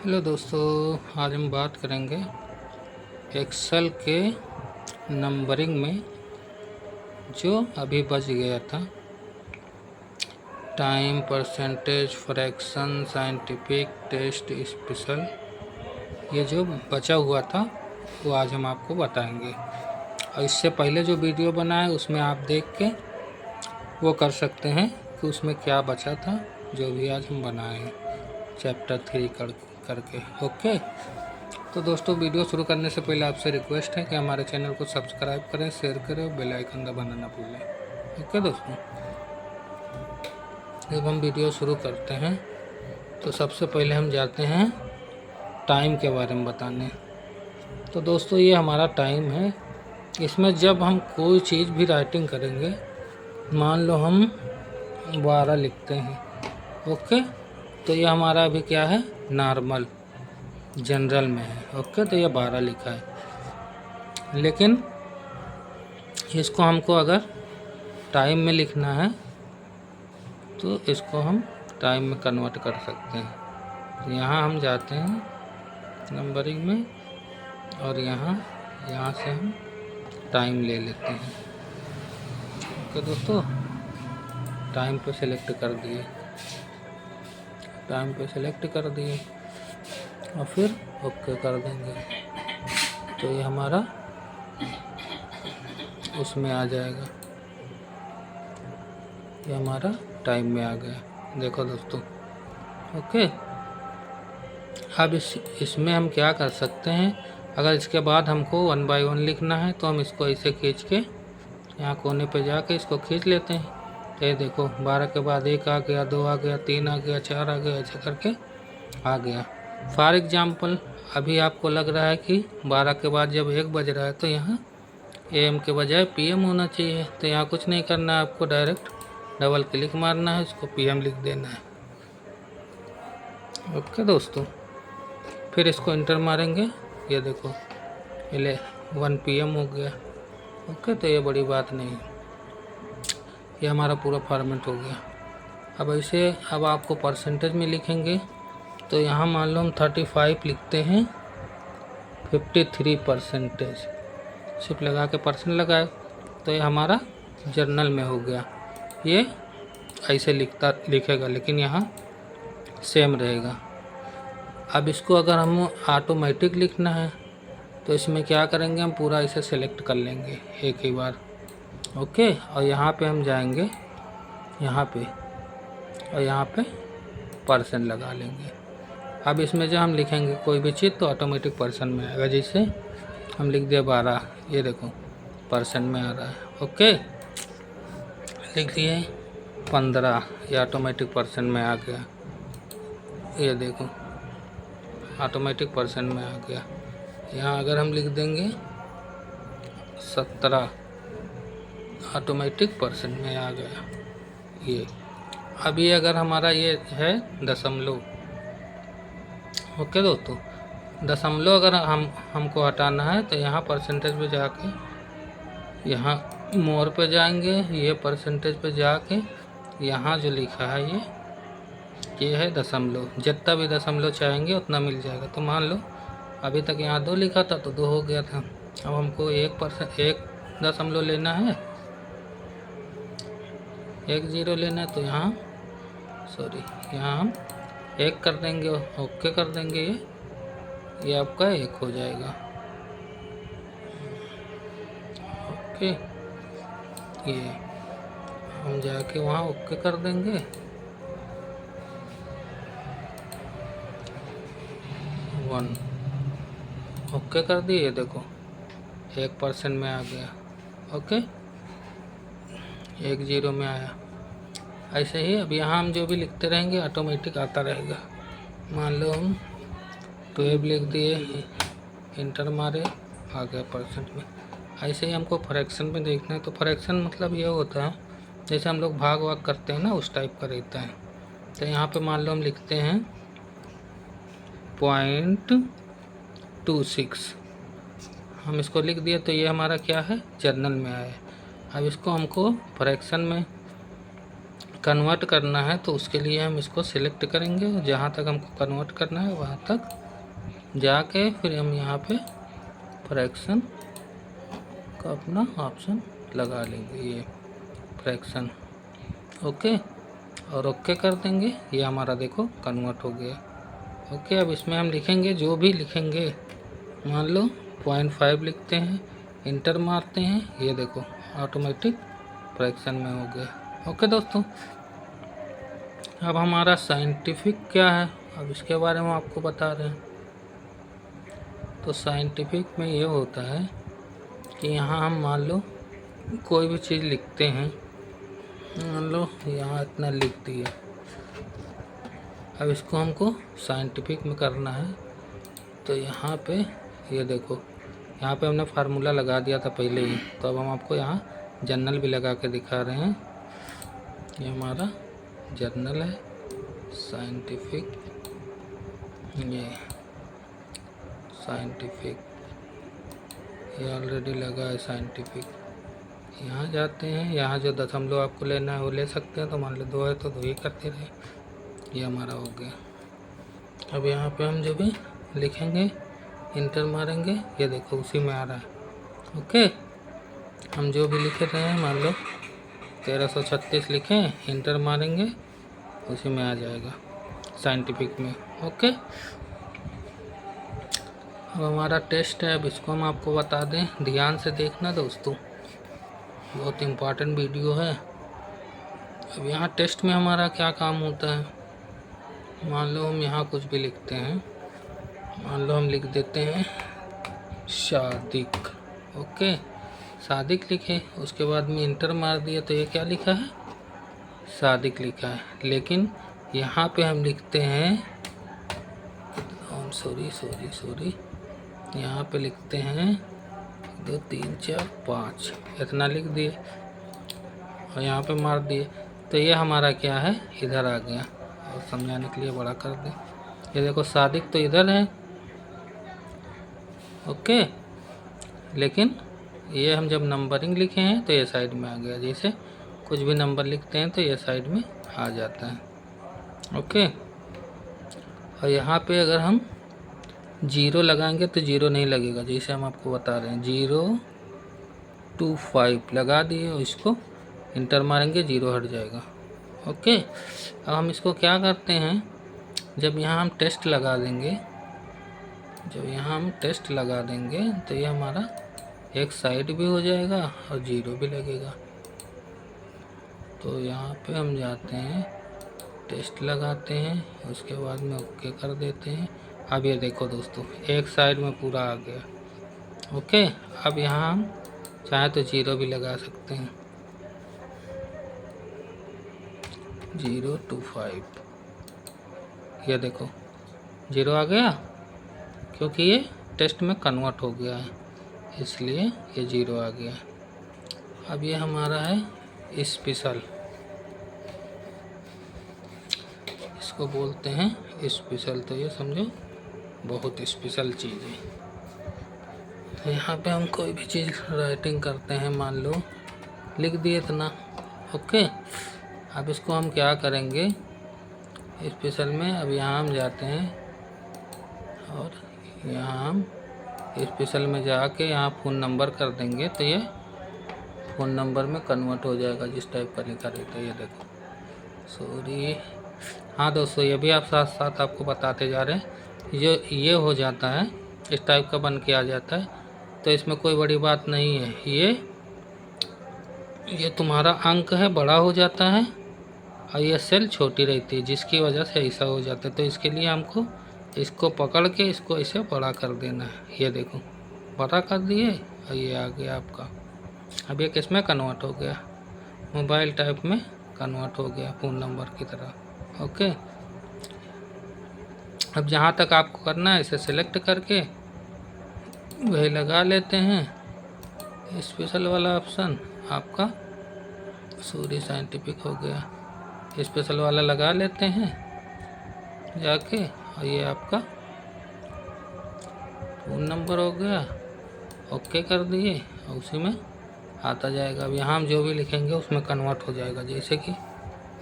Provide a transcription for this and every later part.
Hello दोस्तों, आज हम बात करेंगे एक्सेल के नंबरिंग में जो अभी बच गया था। Time, percentage, fraction, scientific, test, special, ये जो बचा हुआ था वो आज हम आपको बताएंगे। और इससे पहले जो वीडियो बना है उसमें आप देख के वो कर सकते हैं कि उसमें क्या बचा था, जो भी आज हम बनाए चैप्टर 3 करके। ओके, तो दोस्तों वीडियो शुरू करने से पहले आपसे रिक्वेस्ट है कि हमारे चैनल को सब्सक्राइब करें, शेयर करें, बेल आइकन दबाना ना भूलें। ओके दोस्तों, जब हम वीडियो शुरू करते हैं तो सबसे पहले हम जाते हैं टाइम के बारे में बताने। तो दोस्तों ये हमारा टाइम है। इसमें जब हम कोई चीज़ भी राइटिंग करेंगे, मान लो हम 12 लिखते हैं, ओके, तो ये हमारा अभी क्या है, नॉर्मल जनरल में है। ओके, तो ये 12 लिखा है। लेकिन इसको हमको अगर टाइम में लिखना है तो इसको हम टाइम में कन्वर्ट कर सकते हैं। यहाँ हम जाते हैं नंबरिंग में और यहाँ से हम टाइम ले लेते हैं। ओके दोस्तों, टाइम पे सेलेक्ट कर दिए, टाइम पे सेलेक्ट कर दिए और फिर ओके कर देंगे तो ये हमारा उसमें आ जाएगा। ये हमारा टाइम में आ गया, देखो दोस्तों। ओके, अब इसमें हम क्या कर सकते हैं, अगर इसके बाद हमको 1 बाय 1 लिखना है तो हम इसको ऐसे खींच के यहाँ कोने पे जाके इसको खींच लेते हैं। तो ये देखो 12 के बाद 1 आ गया, 2 आ गया, 3 आ गया, 4 आ गया, ऐसे करके आ गया। फॉर एग्जाम्पल अभी आपको लग रहा है कि 12 के बाद जब 1 बज रहा है तो यहाँ AM के बजाय PM होना चाहिए। तो यहाँ कुछ नहीं करना है, आपको डायरेक्ट डबल क्लिक मारना है, इसको PM लिख देना है। ओके दोस्तों, फिर इसको इंटर मारेंगे, ये देखो 1 PM हो गया। ओके, तो ये बड़ी बात नहीं, ये हमारा पूरा फॉर्मेट हो गया। अब आपको परसेंटेज में लिखेंगे तो यहाँ मान लो हम 35 लिखते हैं, 53% सिर्फ लगा के परसेंट लगाए तो ये हमारा जर्नल में हो गया। ये ऐसे लिखेगा लेकिन यहाँ सेम रहेगा। अब इसको अगर हम ऑटोमेटिक लिखना है तो इसमें क्या करेंगे, हम पूरा इसे सेलेक्ट कर लेंगे एक ही बार। ओके, और यहाँ पे हम जाएंगे, यहाँ पे और यहाँ पे परसेंट लगा लेंगे। अब इसमें जब हम लिखेंगे कोई भी चीज़ तो ऑटोमेटिक परसेंट में आएगा। जैसे हम लिख दिए 12, ये देखो परसेंट में आ रहा है। ओके, लिख दिए 15, ये ऑटोमेटिक परसेंट में आ गया। ये देखो ऑटोमेटिक परसेंट में आ गया। यहाँ अगर हम लिख देंगे 17, ऑटोमेटिक परसेंट में आ गया ये। अब ये अगर हमारा ये है दशमलव, ओके दोस्तों, दशमलव अगर हमको हटाना है तो यहाँ परसेंटेज पे जाके यहाँ मोर पे जाएंगे, ये परसेंटेज पे जाके यहाँ जो लिखा है ये है दशमलव। जितना भी दशमलव चाहेंगे उतना मिल जाएगा। तो मान लो अभी तक यहाँ 2 लिखा था तो 2 हो गया था। अब हमको 1 दशमलव लेना है, 1 0 लेना है, तो यहाँ हम 1 कर देंगे, ओके कर देंगे, ये आपका 1 हो जाएगा। ओके, ये हम जाके वहाँ ओके कर देंगे, 1 ओके कर दिए, देखो 1% में आ गया। ओके, 1 0 में आया। ऐसे ही अब यहाँ हम जो भी लिखते रहेंगे ऑटोमेटिक आता रहेगा। मान लो हम 12 लिख दिए, इंटर मारे, आ गया परसेंट में। ऐसे ही हमको फ्रैक्शन में देखना है। तो फ्रैक्शन मतलब ये होता है जैसे हम लोग भाग वाग करते हैं ना, उस टाइप का रहता है। तो यहाँ पे मान लो हम लिखते हैं 0.26, हम इसको लिख दिए तो ये हमारा क्या है, जर्नल में आया। अब इसको हमको फ्रैक्शन में कन्वर्ट करना है तो उसके लिए हम इसको सिलेक्ट करेंगे और जहाँ तक हमको कन्वर्ट करना है वहाँ तक जाके फिर हम यहाँ पे फ्रैक्शन का अपना ऑप्शन लगा लेंगे, ये फ्रैक्शन। ओके, और ओके कर देंगे। ये हमारा देखो कन्वर्ट हो गया। ओके, अब इसमें हम लिखेंगे जो भी लिखेंगे, मान लो 0.5 लिखते हैं, इंटर मारते हैं, ये देखो ऑटोमेटिक फ्रैक्शन में हो गया। ओके दोस्तों, अब हमारा साइंटिफिक क्या है, अब इसके बारे में आपको बता रहे हैं। तो साइंटिफिक में ये होता है कि यहाँ हम मान लो कोई भी चीज़ लिखते हैं, मान लो यहाँ इतना लिख दिया। अब इसको हमको साइंटिफिक में करना है तो यहाँ पे ये देखो, यहाँ पे हमने फार्मूला लगा दिया था पहले ही, तो अब हम आपको यहाँ जर्नल भी लगा के दिखा रहे हैं। ये हमारा जर्नल है साइंटिफिक, ये साइंटिफिक, ये ऑलरेडी लगा है साइंटिफिक। यहाँ जाते हैं, यहाँ जो दशमलव आपको लेना है वो ले सकते हैं, तो मान लो 2 है तो 2 ही करते रहे। ये हमारा हो गया। अब यहाँ पे हम जो भी लिखेंगे इंटर मारेंगे, ये देखो उसी में आ रहा है। ओके, हम जो भी लिख रहे हैं मान लो 1336 लिखें, इंटर मारेंगे उसी में आ जाएगा साइंटिफिक में। ओके, अब हमारा टेस्ट है, अब इसको हम आपको बता दें, ध्यान से देखना दोस्तों, बहुत इम्पोर्टेंट वीडियो है। अब यहाँ टेस्ट में हमारा क्या काम होता है, मान लो हम यहाँ कुछ भी लिखते हैं, मान लो हम लिख देते हैं सादिक। ओके, सादिक लिखे, उसके बाद में इंटर मार दिया तो ये क्या लिखा है, सादिक लिखा है। लेकिन यहाँ पे हम लिखते हैं, सॉरी, यहाँ पे लिखते हैं 2 3 4 5, इतना लिख दिए और यहाँ पे मार दिए, तो ये हमारा क्या है, इधर आ गया। और समझाने के लिए बड़ा कर दें, ये देखो सादिक तो इधर है। ओके, लेकिन ये हम जब नंबरिंग लिखे हैं तो ये साइड में आ गया, जैसे कुछ भी नंबर लिखते हैं तो ये साइड में आ जाता है। ओके, और यहाँ पे अगर हम 0 लगाएंगे तो 0 नहीं लगेगा, जैसे हम आपको बता रहे हैं 0 2 5 लगा दिए और इसको इंटर मारेंगे 0 हट जाएगा। ओके, अब हम इसको क्या करते हैं, जब यहाँ हम टेस्ट लगा देंगे, जब यहाँ हम टेस्ट लगा देंगे तो ये हमारा एक साइड भी हो जाएगा और 0 भी लगेगा। तो यहाँ पे हम जाते हैं, टेस्ट लगाते हैं, उसके बाद में ओके कर देते हैं। अब ये देखो दोस्तों, एक साइड में पूरा आ गया। ओके, अब यहाँ हम चाहे तो 0 भी लगा सकते हैं, 0 2 5, ये देखो 0 आ गया, क्योंकि ये टेस्ट में कन्वर्ट हो गया है, इसलिए ये 0 आ गया। अब ये हमारा है स्पेशल, इसको बोलते हैं स्पेशल, तो ये समझो बहुत स्पेशल चीज़ है। तो यहाँ पे हम कोई भी चीज़ राइटिंग करते हैं, मान लो लिख दिए इतना। ओके, अब इसको हम क्या करेंगे स्पेशल में, अब यहाँ हम जाते हैं और यहाँ हम स्पेशल में जाके यहाँ फ़ोन नंबर कर देंगे, तो ये फ़ोन नंबर में कन्वर्ट हो जाएगा जिस टाइप का लिखा रहता है। ये देखो, सॉरी, हाँ दोस्तों, ये भी आप साथ साथ आपको बताते जा रहे हैं, जो ये हो जाता है इस टाइप का बन के आ जाता है, तो इसमें कोई बड़ी बात नहीं है। ये तुम्हारा अंक है बड़ा हो जाता है और ये सेल छोटी रहती है, जिसकी वजह से ऐसा हो जाता है। तो इसके लिए हमको इसको पकड़ के इसको ऐसे बड़ा कर देना है। ये देखो बड़ा कर दिए और ये आ गया आपका। अब ये किस में कन्वर्ट हो गया, मोबाइल टाइप में कन्वर्ट हो गया, फ़ोन नंबर की तरह। ओके, अब जहाँ तक आपको करना है इसे सिलेक्ट करके वही लगा लेते हैं स्पेशल वाला ऑप्शन आपका, सॉरी साइंटिफिक हो गया, स्पेशल वाला लगा लेते हैं जाके, और ये आपका फ़ोन नंबर हो गया। ओके कर दिए और उसी में आता जाएगा। अब यहाँ हम जो भी लिखेंगे उसमें कन्वर्ट हो जाएगा, जैसे कि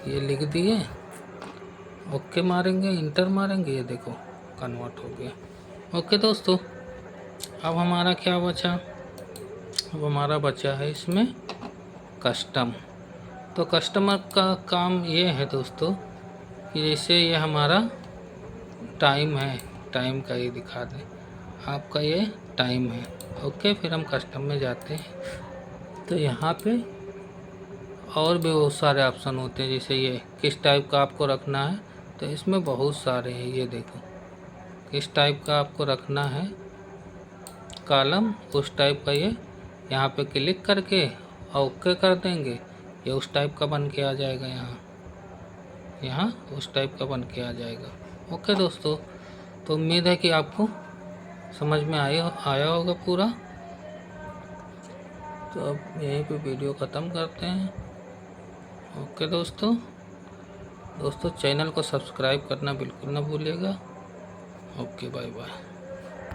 ये लिख दिए, ओके मारेंगे, इंटर मारेंगे, ये देखो कन्वर्ट हो गया। ओके दोस्तों, अब हमारा क्या बचा, अब हमारा बचा है इसमें कस्टम। तो कस्टमर का काम ये है दोस्तों कि जैसे ये हमारा टाइम है, टाइम का ये दिखा दें, आपका ये टाइम है। ओके, फिर हम कस्टम में जाते हैं तो यहाँ पे और भी बहुत सारे ऑप्शन होते हैं, जैसे ये किस टाइप का आपको रखना है, तो इसमें बहुत सारे हैं। ये देखो किस टाइप का आपको रखना है कॉलम, उस टाइप का ये यहाँ पे क्लिक करके ओके कर देंगे, ये उस टाइप का बन के आ जाएगा। यहाँ उस टाइप का बन के आ जाएगा। ओके दोस्तों, तो उम्मीद है कि आपको समझ में आया होगा पूरा। तो अब यहीं पे वीडियो ख़त्म करते हैं। ओके दोस्तों, चैनल को सब्सक्राइब करना बिल्कुल ना भूलिएगा। Okay, bye bye.